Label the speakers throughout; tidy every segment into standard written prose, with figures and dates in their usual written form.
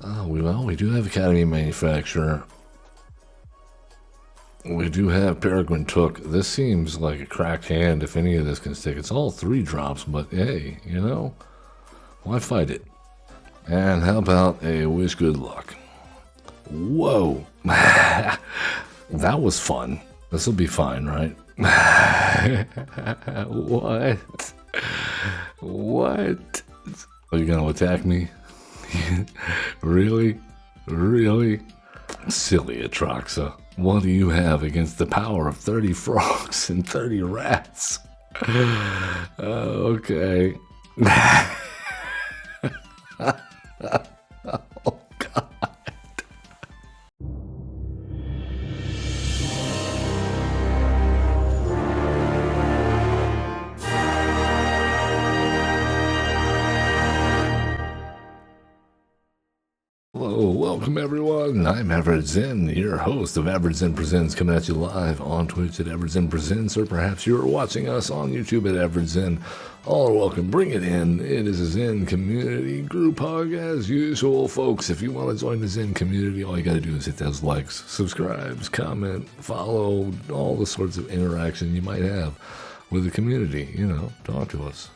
Speaker 1: We do have Academy Manufacturer. We do have Peregrin Took. This seems like a cracked hand if any of this can stick. It's all 3 drops, but hey, you know, why fight it? And how about a wish good luck? Whoa. That was fun. This will be fine, right? What? What? Are you going to attack me? Really? Really? Silly Atraxa. What do you have against the power of 30 frogs and 30 rats? Okay. Oh, God. Hello, welcome everyone. I'm Average Zen, your host of Average Zen Presents, coming at you live on Twitch at Average Zen Presents, or perhaps you're watching us on YouTube at Average Zen. All are welcome. Bring it in. It is a Zen community group hug as usual, folks. If you want to join the Zen community, all you got to do is hit those likes, subscribes, comment, follow, all the sorts of interaction you might have with the community. You know, talk to us.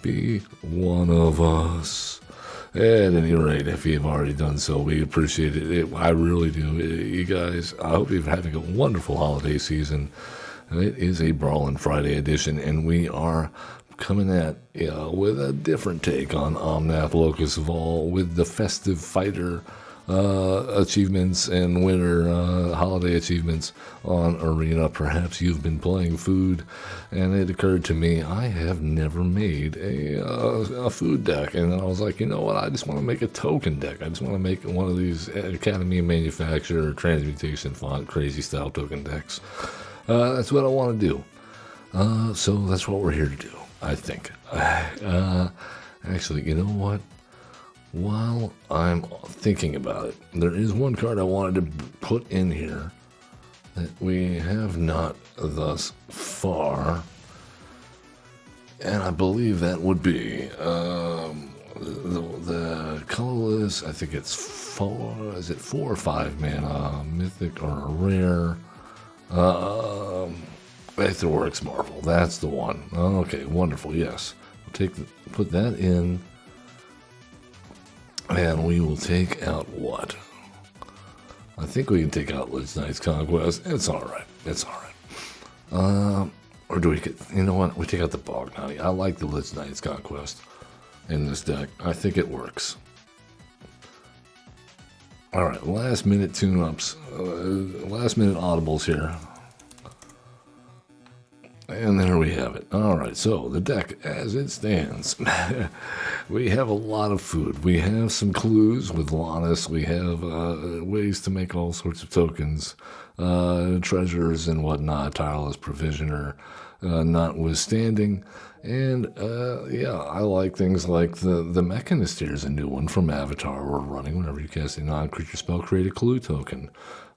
Speaker 1: Be one of us. At any rate, if you've already done so, we appreciate it. I really do. You guys, I hope you're having a wonderful holiday season. It is a Brawlin' Friday edition, and we are coming at with a different take on Omnath, Locus of All, with the festive fighter achievements and winter holiday achievements on Arena. Perhaps you've been playing food, and it occurred to me I have never made a food deck, and then I was like, you know what, I just want to make a token deck. I just want to make one of these Academy Manufacturer Transmutation Font crazy style token decks. That's what I want to do. So that's what we're here to do, I think. Actually, you know what? While I'm thinking about it, there is one card I wanted to put in here that we have not thus far, and I believe that would be the colorless. I think it's 4. Is it 4 or 5 mana, mythic or rare? Aetherworks Marvel. That's the one. Okay, wonderful. Yes, put that in. And we will take out what? I think we can take out Lich Knight's Conquest. It's alright. It's alright. Or do we get... You know what? We take out the Bognati. I like the Lich Knight's Conquest in this deck. I think it works. Alright, last minute tune-ups. Last minute audibles here. And there we have it. Alright, so the deck as it stands. We have a lot of food. We have some clues with Lannis. We have ways to make all sorts of tokens, treasures and whatnot, tireless provisioner notwithstanding. And yeah, I like things like the Mechanist here is a new one from Avatar. We're running whenever you cast a non-creature spell, create a clue token.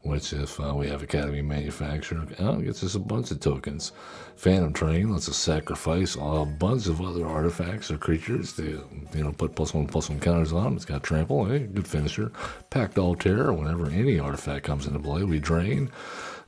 Speaker 1: Which, if we have Academy Manufacturer, gets us a bunch of tokens. Phantom Train lets us sacrifice a bunch of other artifacts or creatures to, put +1/+1 counters on them. It's got trample, good finisher. Pact Altair, whenever any artifact comes into play, we drain.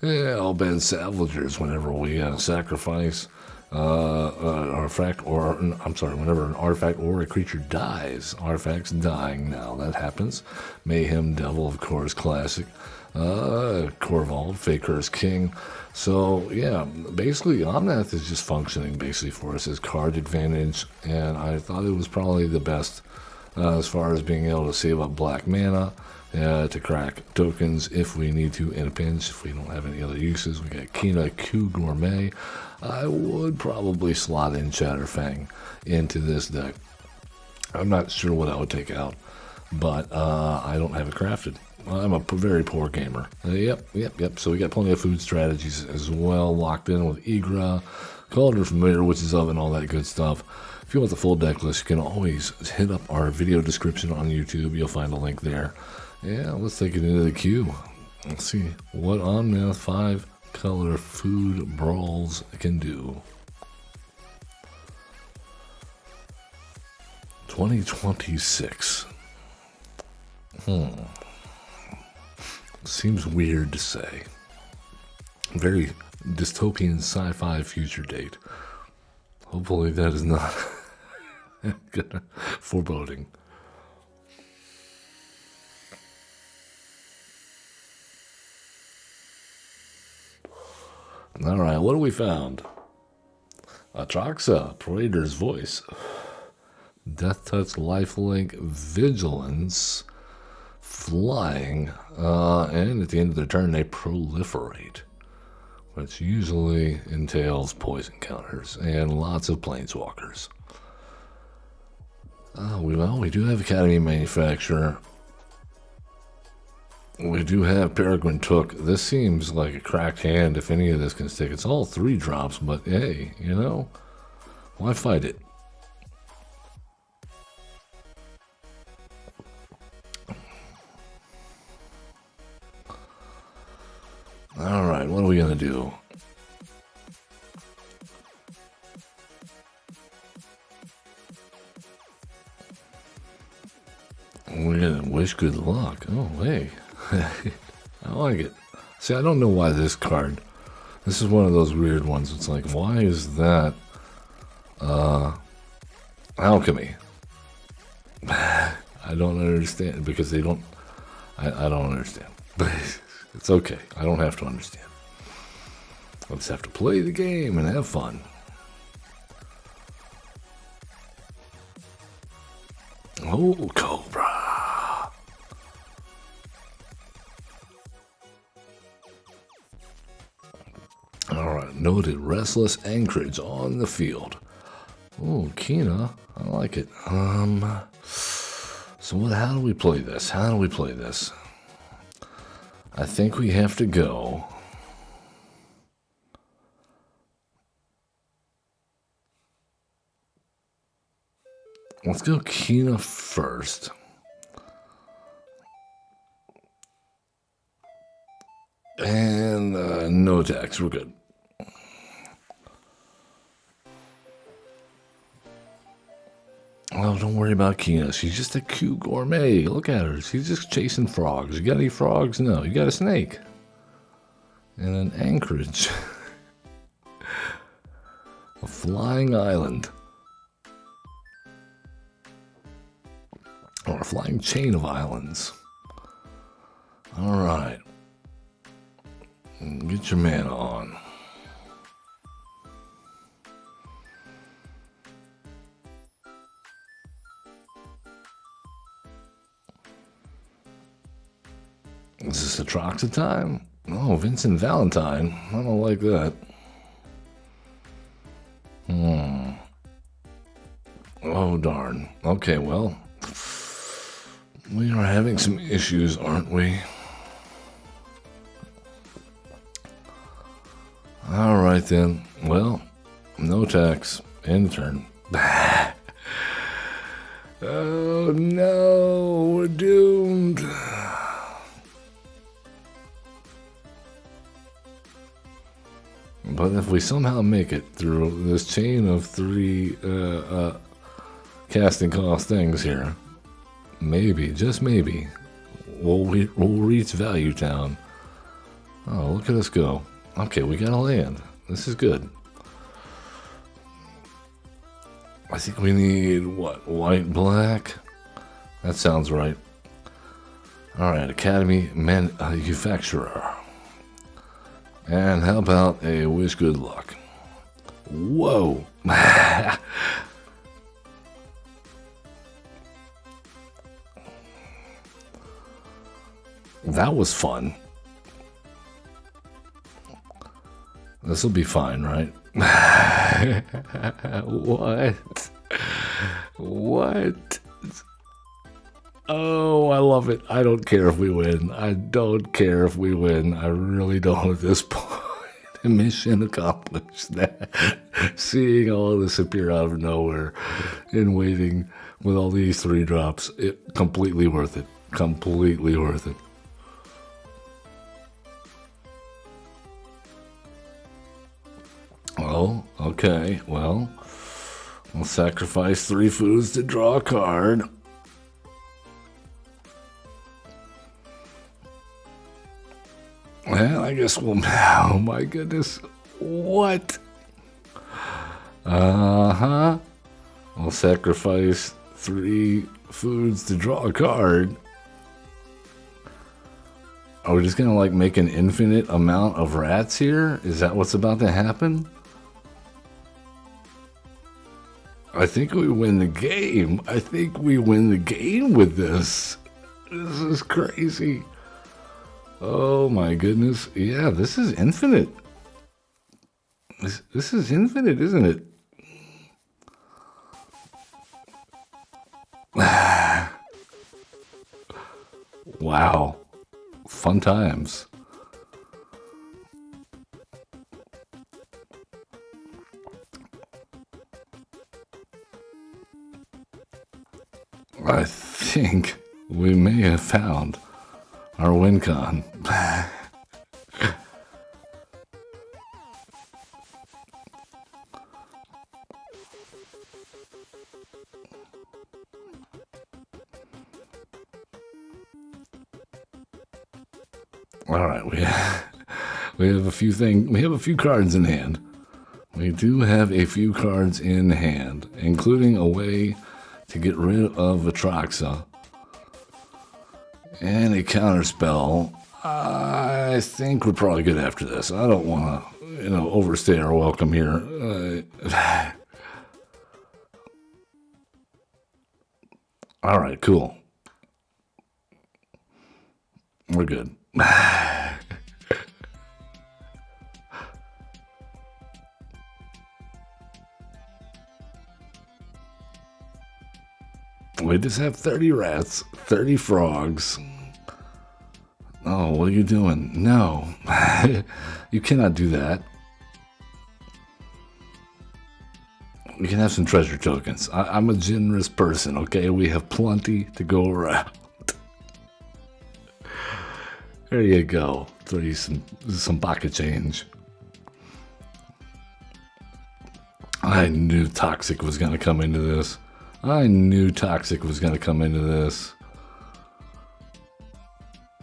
Speaker 1: All-Bad Salvagers, whenever we sacrifice artifact, or I'm sorry, whenever an artifact or a creature dies. Artifacts dying now, that happens. Mayhem Devil, of course, classic. Corvald, Faker's King. So yeah, basically Omnath is just functioning basically for us as card advantage, and I thought it was probably the best as far as being able to save up black mana to crack tokens if we need to in a pinch. If we don't have any other uses, we got Kina Q Gourmet. I would probably slot in Shatterfang into this deck. I'm not sure what I would take out, but I don't have it crafted. I'm a very poor gamer. Yep. So we got plenty of food strategies as well, locked in with Igra, Cauldron Familiar, Witch's Oven, all that good stuff. If you want the full deck list, you can always hit up our video description on YouTube. You'll find a link there. Yeah, let's take it into the queue. Let's see what Omnath 5 color food brawls can do. 2026. Seems weird to say. Very dystopian sci-fi future date. Hopefully that is not good foreboding. Alright, what have we found? Atraxa, Praetor's Voice. Death Touch, Lifelink, Vigilance, Flying, and at the end of their turn they proliferate, which usually entails poison counters and lots of planeswalkers. We do have Academy Manufacturer. We do have Peregrin Took. This seems like a cracked hand if any of this can stick. It's all 3 drops, but hey, you know, why fight it? Alright, what are we gonna do? We're gonna wish good luck. Oh, hey. I like it. See, I don't know why this card. This is one of those weird ones. It's like, why is that alchemy? I don't understand because they don't. I don't understand. But it's okay. I don't have to understand. I just have to play the game and have fun. Oh, Cobra. Alright, noted restless anchorage on the field. Oh, Kina. I like it. So how do we play this? How do we play this? I think we have to go. Let's go Kina first. And no attacks, we're good. Oh, don't worry about Kina. She's just a cute gourmet. Look at her. She's just chasing frogs. You got any frogs? No. You got a snake. And an anchorage. A flying island. Or a flying chain of islands. Alright. Get your mana on. Is this Atraxa time? Oh, Vincent Valentine. I don't like that. Oh, darn. Okay, well. We are having some issues, aren't we? Alright then. Well, no attacks. End turn. Oh no, we're doomed. But if we somehow make it through this chain of 3 casting cost things here, maybe, just maybe, we'll reach Value Town. Oh, look at us go. Okay, we got a land. This is good. I think we need, what, white, black? That sounds right. Alright, Academy Manufacturer. And how about a wish good luck? Whoa! That was fun. This will be fine, right? What? What? Oh, I love it. I don't care if we win. I don't care if we win. I really don't at this point. Mission accomplished. Seeing all this appear out of nowhere and waiting with all these 3 drops, it completely worth it. Completely worth it. Oh, okay. Well, we'll sacrifice 3 foods to draw a card. Well, I guess we'll... Oh, my goodness. What? Uh-huh. I'll sacrifice 3 foods to draw a card. Are we just gonna, like, make an infinite amount of rats here? Is that what's about to happen? I think we win the game. I think we win the game with this. This is crazy. Oh my goodness. Yeah, this is infinite. This is infinite, isn't it? Wow. Fun times. I think we may have found our win con. All right, we have a few cards in hand. We do have a few cards in hand, including a way to get rid of Atraxa and a counterspell. I think we're probably good after this. I don't want to, overstay our welcome here. All right, cool. We're good. We just have 30 rats, 30 frogs. Oh, what are you doing? No. You cannot do that. We can have some treasure tokens. I'm a generous person, okay? We have plenty to go around. There you go. Throw you some pocket change. I knew Toxic was going to come into this.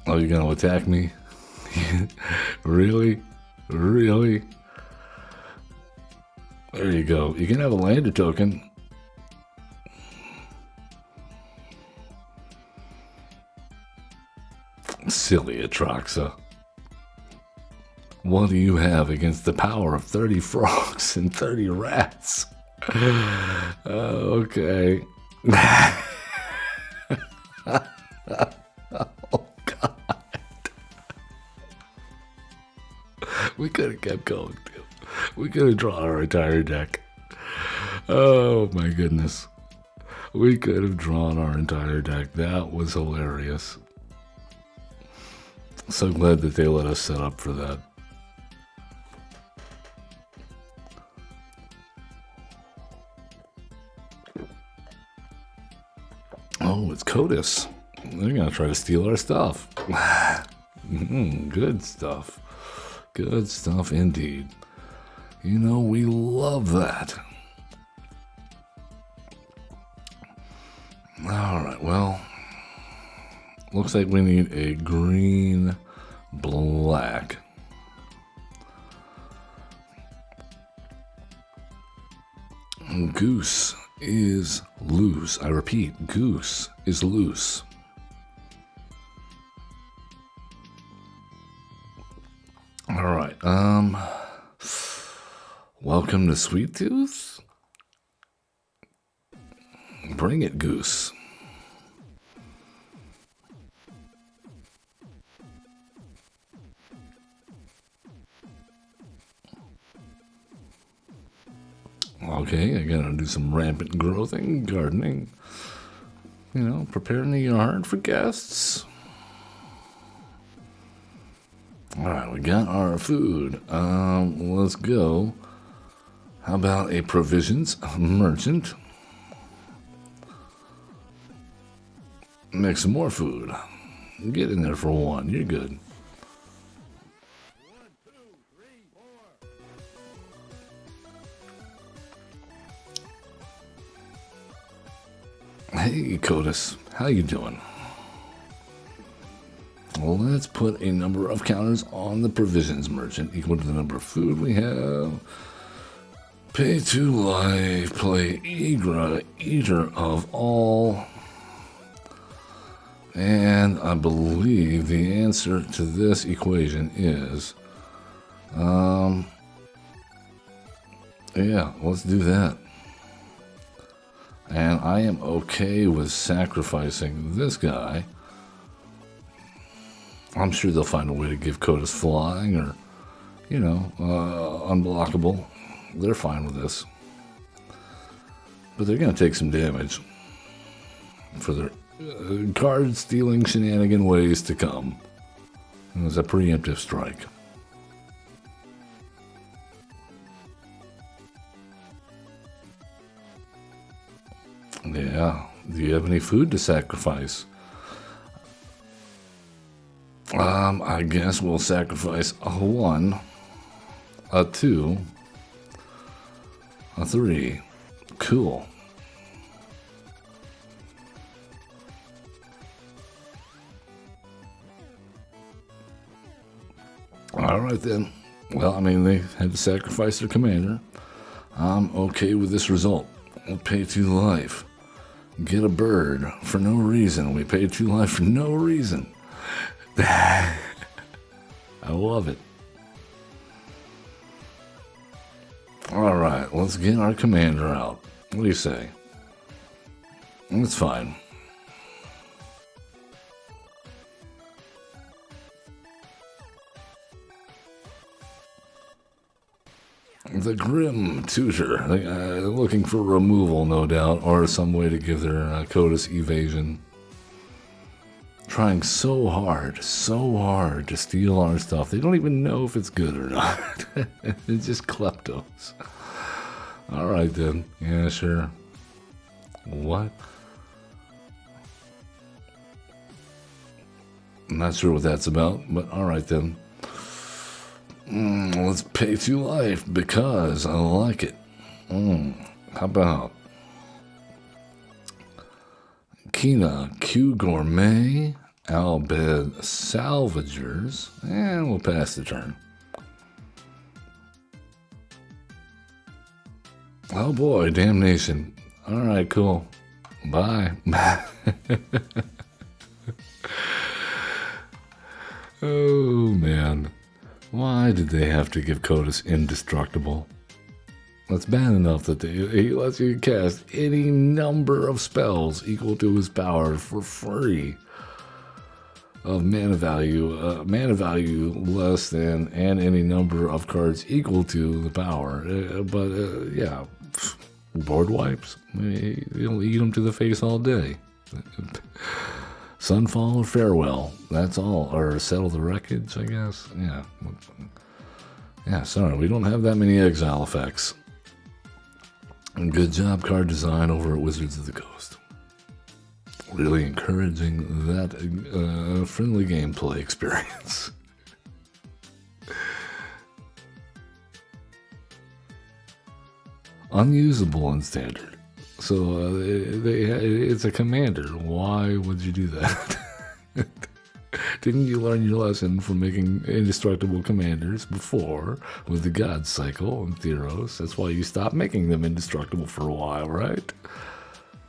Speaker 1: Oh, you going to attack me? Really? Really? There you go. You can have a lander token. Silly Atraxa. What do you have against the power of 30 frogs and 30 rats? Okay. Oh, God. We could have kept going, too. We could have drawn our entire deck. Oh, my goodness. We could have drawn our entire deck. That was hilarious. So glad that they let us set up for that. Oh, it's Codis. They're going to try to steal our stuff. Good stuff. Good stuff indeed. We love that. All right, well, looks like we need a green black. Goose is loose. I repeat, Goose is loose. All right. Welcome to Sweet Tooth. Bring it, Goose. Okay, I gotta do some rampant growthing, gardening. Preparing the yard for guests. Alright, we got our food. Let's go. How about a provisions merchant? Make some more food. Get in there for one. You're good. Hey, Codis. How you doing? Well, let's put a number of counters on the provisions merchant equal to the number of food we have. Pay 2 life, play Igra, Eater of All. And I believe the answer to this equation is, yeah, let's do that. And I am okay with sacrificing this guy. I'm sure they'll find a way to give Coda's flying or, unblockable. They're fine with this. But they're going to take some damage for their card stealing shenanigan ways to come. It was a preemptive strike. Yeah. Do you have any food to sacrifice? I guess we'll sacrifice a 1, a 2, a 3. Cool. All right then. Well, I mean, they had to sacrifice their commander. I'm okay with this result. We'll pay 2 life. Get a bird for no reason. We pay 2 life for no reason. I love it. All right, let's get our commander out. What do you say? It's fine. The Grim Tutor, looking for removal, no doubt, or some way to give their Codas evasion. Trying so hard to steal our stuff. They don't even know if it's good or not. It's just kleptos. All right, then. Yeah, sure. What? I'm not sure what that's about, but all right, then. Let's pay 2 life because I like it. How about Kina Q Gourmet, Albed Salvagers, and we'll pass the turn. Oh boy, damnation. All right, cool. Bye. Oh man. Why did they have to give Codas indestructible? That's bad enough that he lets you cast any number of spells equal to his power for free of mana value less than, and any number of cards equal to the power. Yeah, board wipes. You'll eat them to the face all day. Sunfall or farewell. That's all. Or settle the wreckage, I guess. Yeah. Yeah, sorry. We don't have that many exile effects. And good job card design over at Wizards of the Coast. Really encouraging that friendly gameplay experience. Unusable in standard. So it's a commander. Why would you do that? Didn't you learn your lesson from making indestructible commanders before with the God Cycle and Theros? That's why you stopped making them indestructible for a while, right?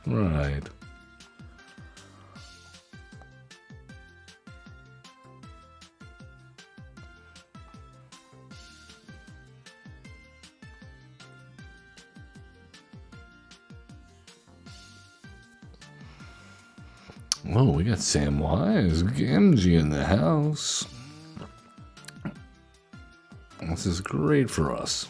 Speaker 1: Right. Oh, we got Samwise Gamgee in the house. This is great for us.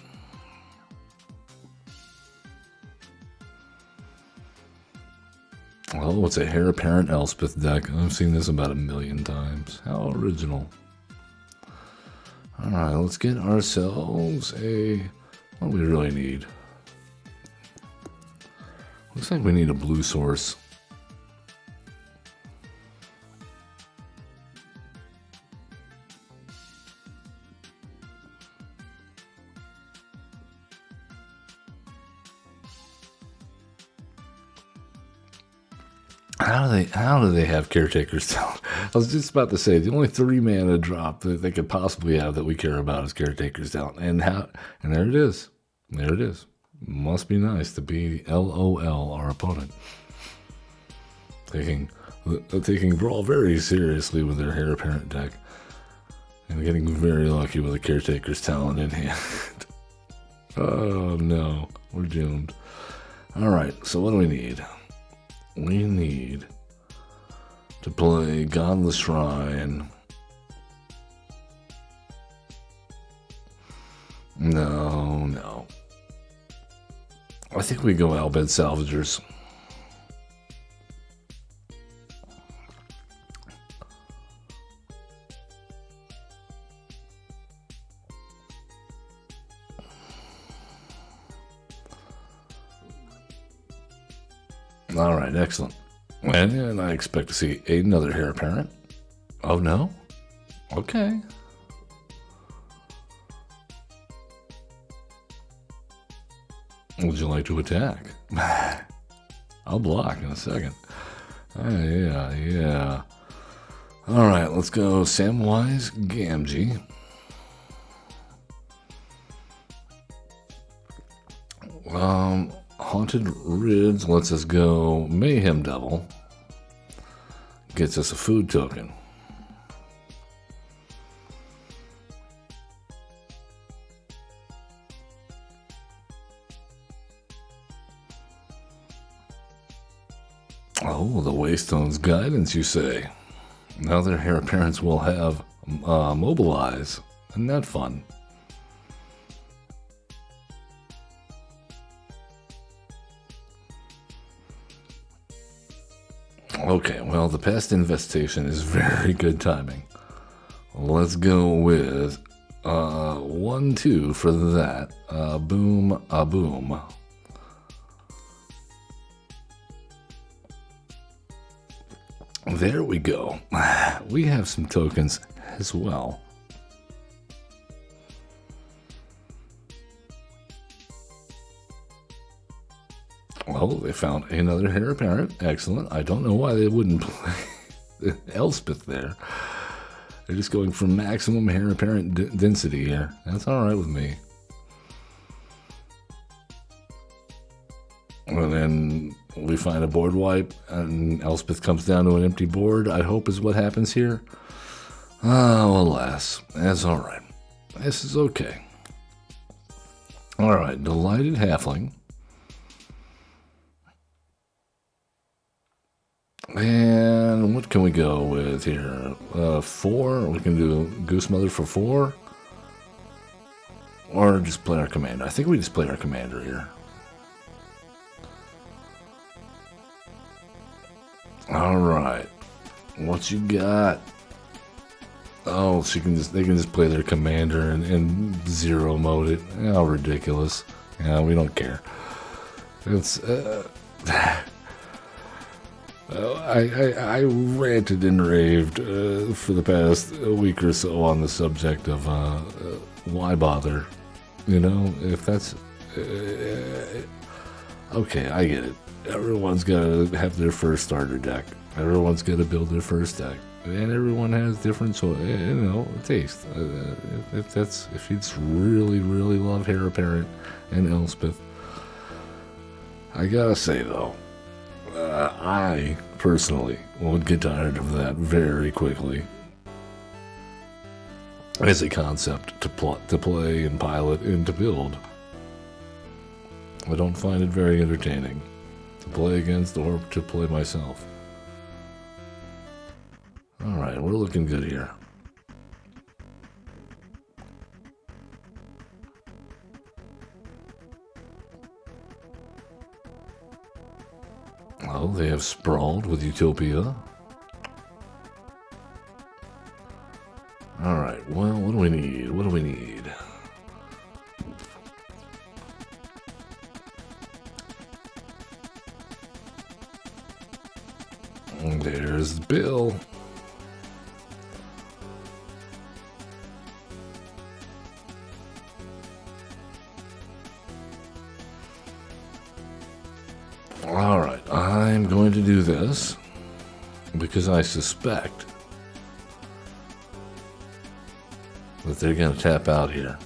Speaker 1: Oh, it's a Heir Apparent Elspeth deck. I've seen this about 1,000,000 times. How original. Alright, let's get ourselves what do we really need? Looks like we need a blue source. How do they have Caretaker's Talent? I was just about to say the only 3-mana drop that they could possibly have that we care about is Caretaker's Talent, and there it is. There it is. Must be nice to be LOL our opponent. Taking Brawl very seriously with their Heir Apparent deck, and getting very lucky with a Caretaker's Talent in hand. Oh no, we're doomed. All right, so what do we need? We need to play Godless Shrine. No. I think we go Albed Salvagers. All right, excellent. And I expect to see another Heir Apparent. Oh, no? Okay. Would you like to attack? I'll block in a second. Yeah. All right, let's go Samwise Gamgee. Haunted Rids lets us go Mayhem Devil. Gets us a food token. Oh, the Waystone's Guidance, you say? Now their Heir Apparents will have Mobilize. Isn't that fun? Okay, well, the past infestation is very good timing. Let's go with 1-2 for that. Boom, a boom. There we go. We have some tokens as well. Well, they found another Heir Apparent. Excellent. I don't know why they wouldn't play Elspeth there. They're just going for maximum Heir Apparent density here. That's all right with me. And then we find a board wipe, and Elspeth comes down to an empty board, I hope is what happens here. Oh, alas. That's all right. This is okay. All right, Delighted Halfling. And what can we go with here? 4. We can do Goose Mother for 4. Or just play our commander. I think we just play our commander here. Alright. What you got? Oh, they can just play their commander and zero mode it. How ridiculous. Yeah, we don't care. It's I ranted and raved for the past week or so on the subject of why bother, you know, if that's okay, I get it. Everyone's got to have their first starter deck. Everyone's got to build their first deck, and everyone has different taste. If you really love Heir Apparent and Elspeth, I gotta say though. I personally would get tired of that very quickly as a concept to play and pilot and to build. I don't find it very entertaining to play against or to play myself. Alright, we're looking good here. Oh, they have Sprawled with Utopia. Alright, well, what do we need? What do we need? And there's Bill. Alright, I'm going to do this. because I suspect that they're going to tap out here.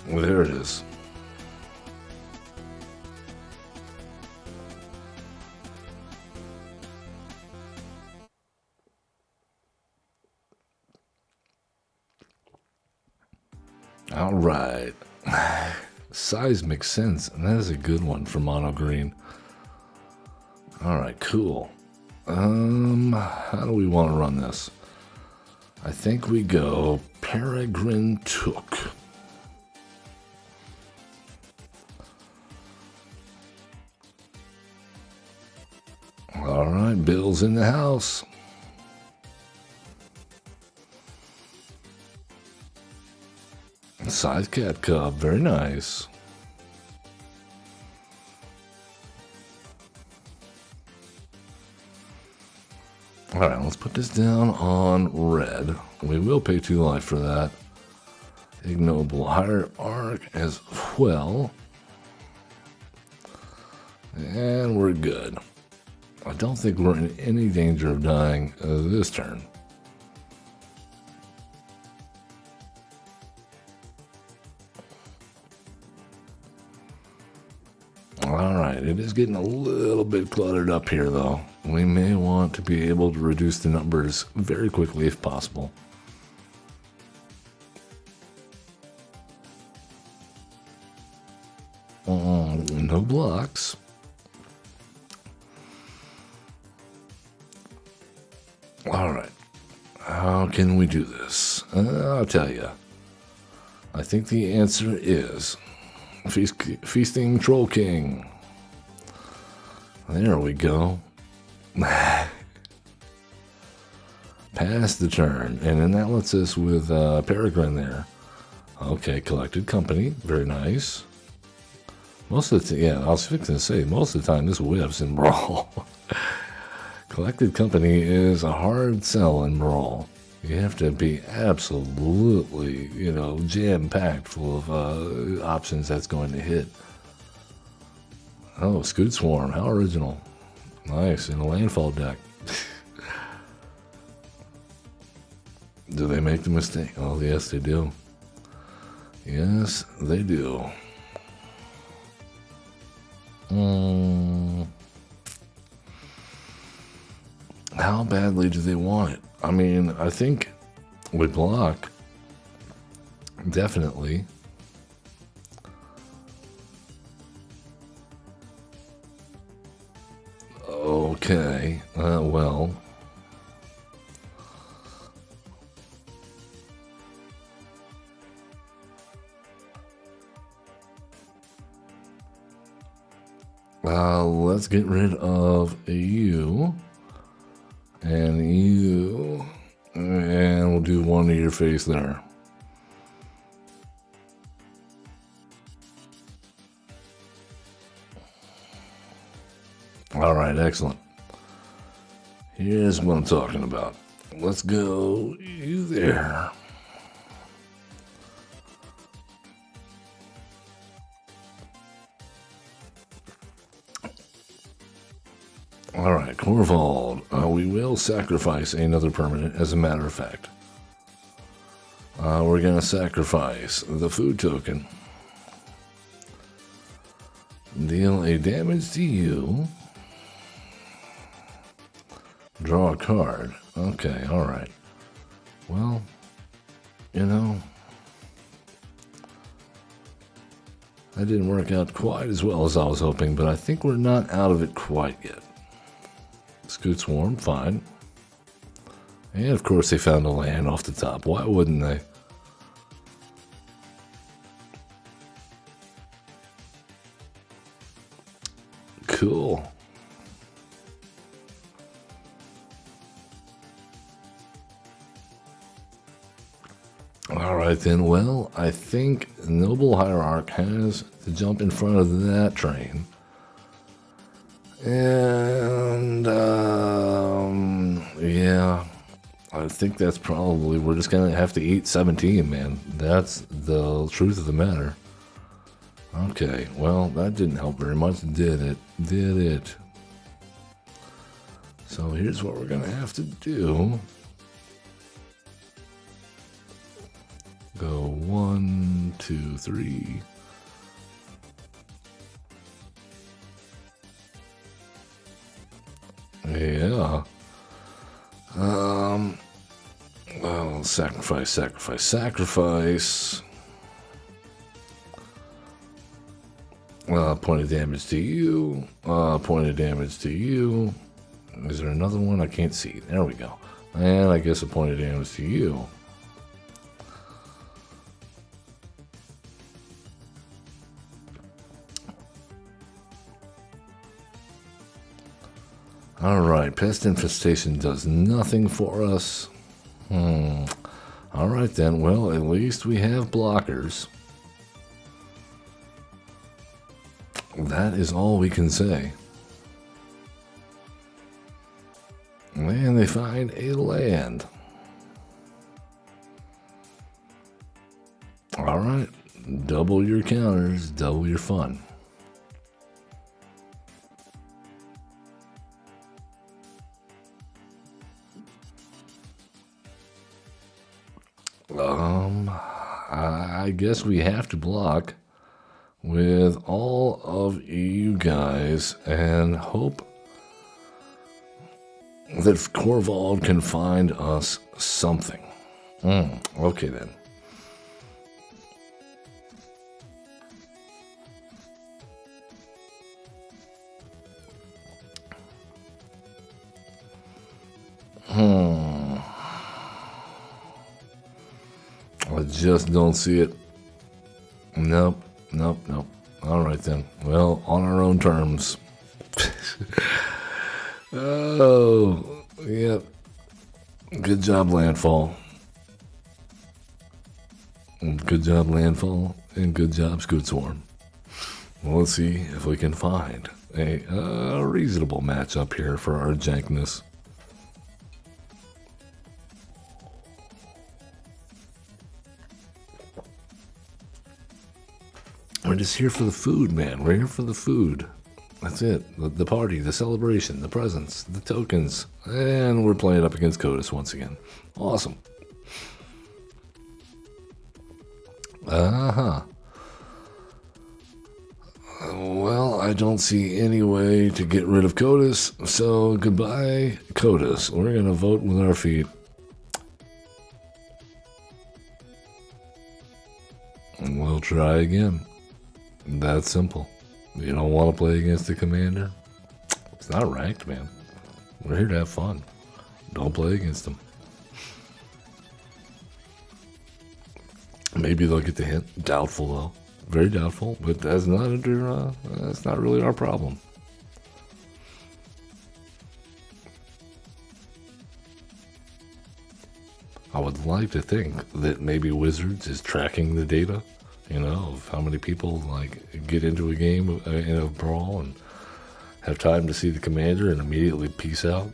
Speaker 1: Well, there it is. All right. Seismic Sense, and that is a good one for mono green. All right, cool. How do we want to run this? I think we go Peregrin Took. All right, Bill's in the house. Size cat cub, very nice. All right, let's put this down on red. We will pay 2 life for that. Ignoble Hierarch as well. And we're good. I don't think we're in any danger of dying this turn. Alright, it is getting a little bit cluttered up here though. We may want to be able to reduce the numbers very quickly if possible. No blocks. Alright, how can we do this? I'll tell you. I think the answer is Feasting Troll King. There we go. Pass the turn. And then that lets us with Peregrin there. Okay, Collected Company. Very nice. Most of the time, yeah, I was fixing to say, most of the time this whiffs in Brawl. Collected Company is a hard sell in Brawl. You have to be absolutely, jam-packed full of options that's going to hit. Oh, Scoot Swarm, how original. Nice, in a landfall deck. Do they make the mistake? Oh, yes, they do. Yes, they do. How badly do they want it? I mean, I think we block. Definitely. Okay, well. Let's get rid of you. And you. And we'll do one to your face there. All right, excellent. Here's what I'm talking about. Let's go you there. All right, Corvald. We will sacrifice another permanent, as a matter of fact. We're going to sacrifice the food token. Deal a damage to you. Draw a card. Okay, all right. Well, that didn't work out quite as well as I was hoping, but I think we're not out of it quite yet. Scoot Swarm, fine. And of course they found a land off the top. Why wouldn't they? Cool. All right then, well, I think Noble Hierarch has to jump in front of that train. And, yeah, I think that's probably, we're just going to have to eat 17, man. That's the truth of the matter. Okay, well, that didn't help very much, did it? Did it? So here's what we're going to have to do. Go 1, 2, 3. Yeah. Well, sacrifice, sacrifice, sacrifice. Point of damage to you. Point of damage to you. Is there another one? I can't see. There we go. And I guess a point of damage to you. Alright, pest infestation does nothing for us. Alright then, well, at least we have blockers. That is all we can say. And they find a land. Alright, double your counters, double your fun. I guess we have to block with all of you guys and hope that Corvald can find us something. Okay then. I just don't see it. Nope. All right then. Well, on our own terms. Oh, yep. Good job, Landfall. Good job, Landfall, and good job, Scoot Swarm. Well, let's see if we can find a reasonable matchup here for our jankness. We're just here for the food, man. We're here for the food. That's it. The party, the celebration, the presents, the tokens. And we're playing up against Codus once again. Awesome. Well, I don't see any way to get rid of Codus, so goodbye, Codus. We're going to vote with our feet. And we'll try again. That's simple. You don't want to play against the commander? It's not ranked, man. We're here to have fun. Don't play against them. Maybe they'll get the hint. Doubtful, though. Very doubtful, but that's not really our problem. I would like to think that maybe Wizards is tracking the data, you know, of how many people like get into a game in a brawl and have time to see the commander and immediately peace out.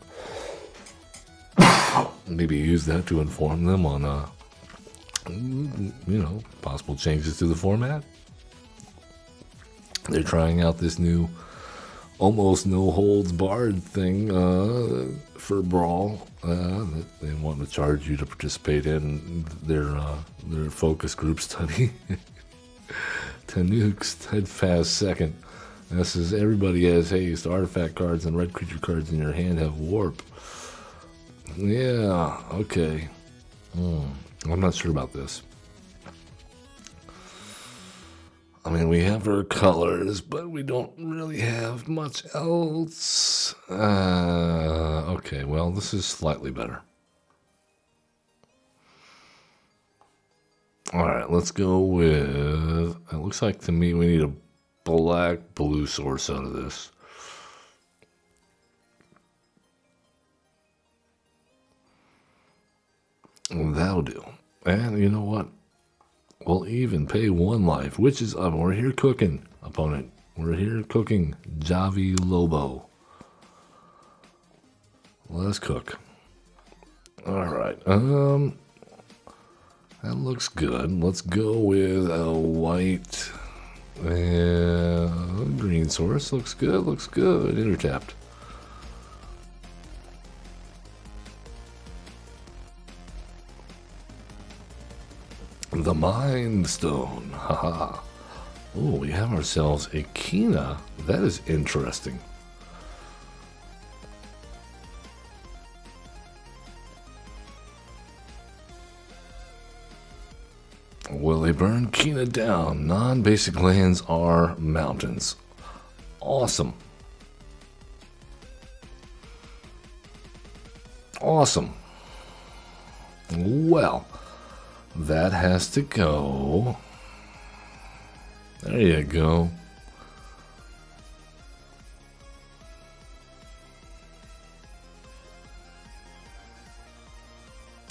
Speaker 1: Maybe use that to inform them on, you know, possible changes to the format. They're trying out this new almost no holds barred thing for Brawl that they want to charge you to participate in their focus group study. Tanuks steadfast second. This is everybody has haste. Artifact cards and red creature cards in your hand have warp. Yeah, okay. I'm not sure about this. I mean, we have our colors, but we don't really have much else. Okay, well, this is slightly better. All right, let's go with... It looks like to me we need a black-blue source out of this. That'll do. And you know what? We'll even pay 1 life, which is up. We're here cooking, opponent. We're here cooking. Javi Lobo. Let's cook. All right. That looks good. Let's go with a white green source. Looks good. Looks good. Intertapped. The Mind Stone. Haha. Oh, we have ourselves a Kina. That is interesting. Will they burn Kina down? Non-basic lands are mountains. Awesome. Awesome. Well, that has to go. There you go.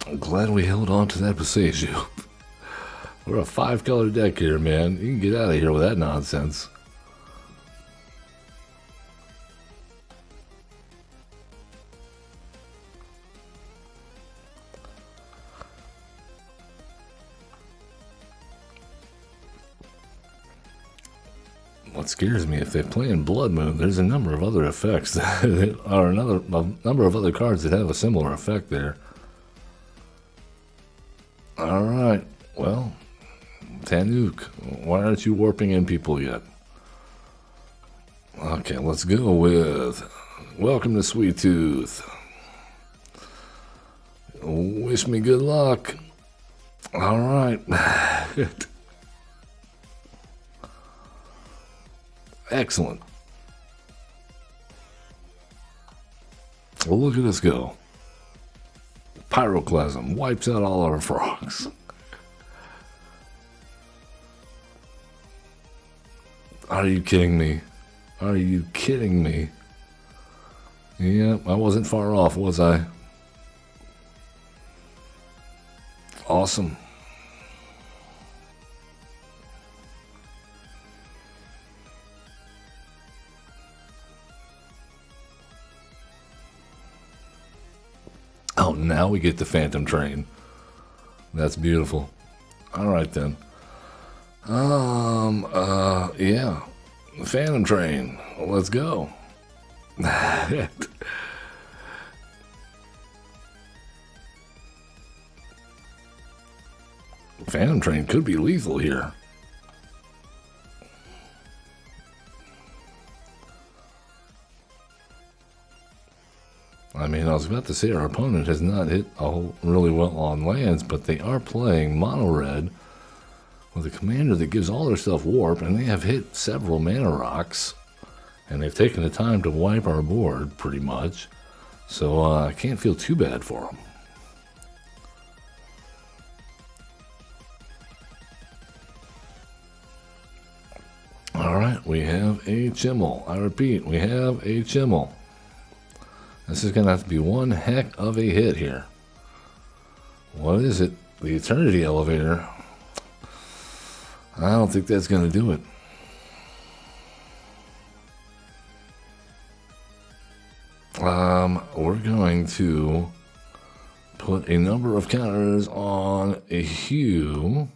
Speaker 1: I'm glad we held on to that Passaggio. We're a 5-color deck here, man. You can get out of here with that nonsense. What scares me, if they play in Blood Moon, there's a number of other effects that are a number of other cards that have a similar effect there. All right, well, Tanuk, why aren't you warping in people yet? Okay, let's go with Welcome to Sweet Tooth. Wish me good luck. All right. Excellent. Well, look at us go. Pyroclasm wipes out all our frogs. Are you kidding me? Are you kidding me? Yeah, I wasn't far off, was I? Awesome. Oh, now we get the Phantom Train. That's beautiful. All right, then. Yeah. Phantom Train. Let's go. Phantom Train could be lethal here. I mean, I was about to say our opponent has not hit really well on lands, but they are playing mono red with a commander that gives all their stuff warp, and they have hit several mana rocks, and they've taken the time to wipe our board pretty much. So I can't feel too bad for them. All right, we have a Chimmel. I repeat, we have a Chimmel. This is going to have to be one heck of a hit here. What is it? The Eternity Elevator. I don't think that's going to do it. We're going to put a number of counters on a Hue.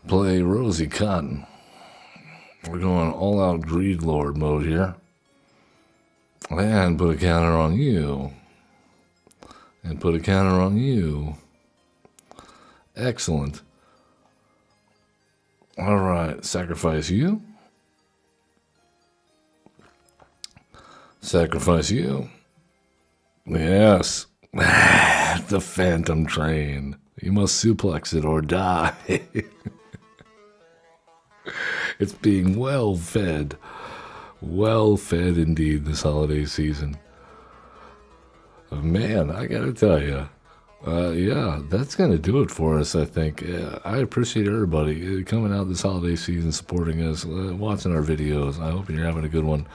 Speaker 1: Play Rosie Cotton. We're going all-out Greed Lord mode here. And put a counter on you. And put a counter on you. Excellent. All right, sacrifice you. Sacrifice you. Yes. The Phantom Train. You must suplex it or die. It's being well fed. Well fed indeed this holiday season. Man, I gotta tell you. Yeah, that's going to do it for us, I think. I appreciate everybody coming out this holiday season, supporting us, watching our videos. I hope you're having a good one.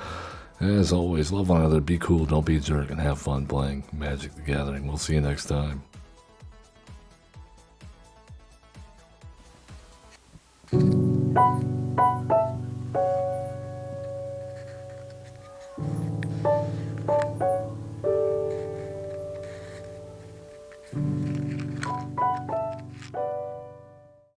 Speaker 1: As always, love one another, be cool, don't be a jerk, and have fun playing Magic the Gathering. We'll see you next time.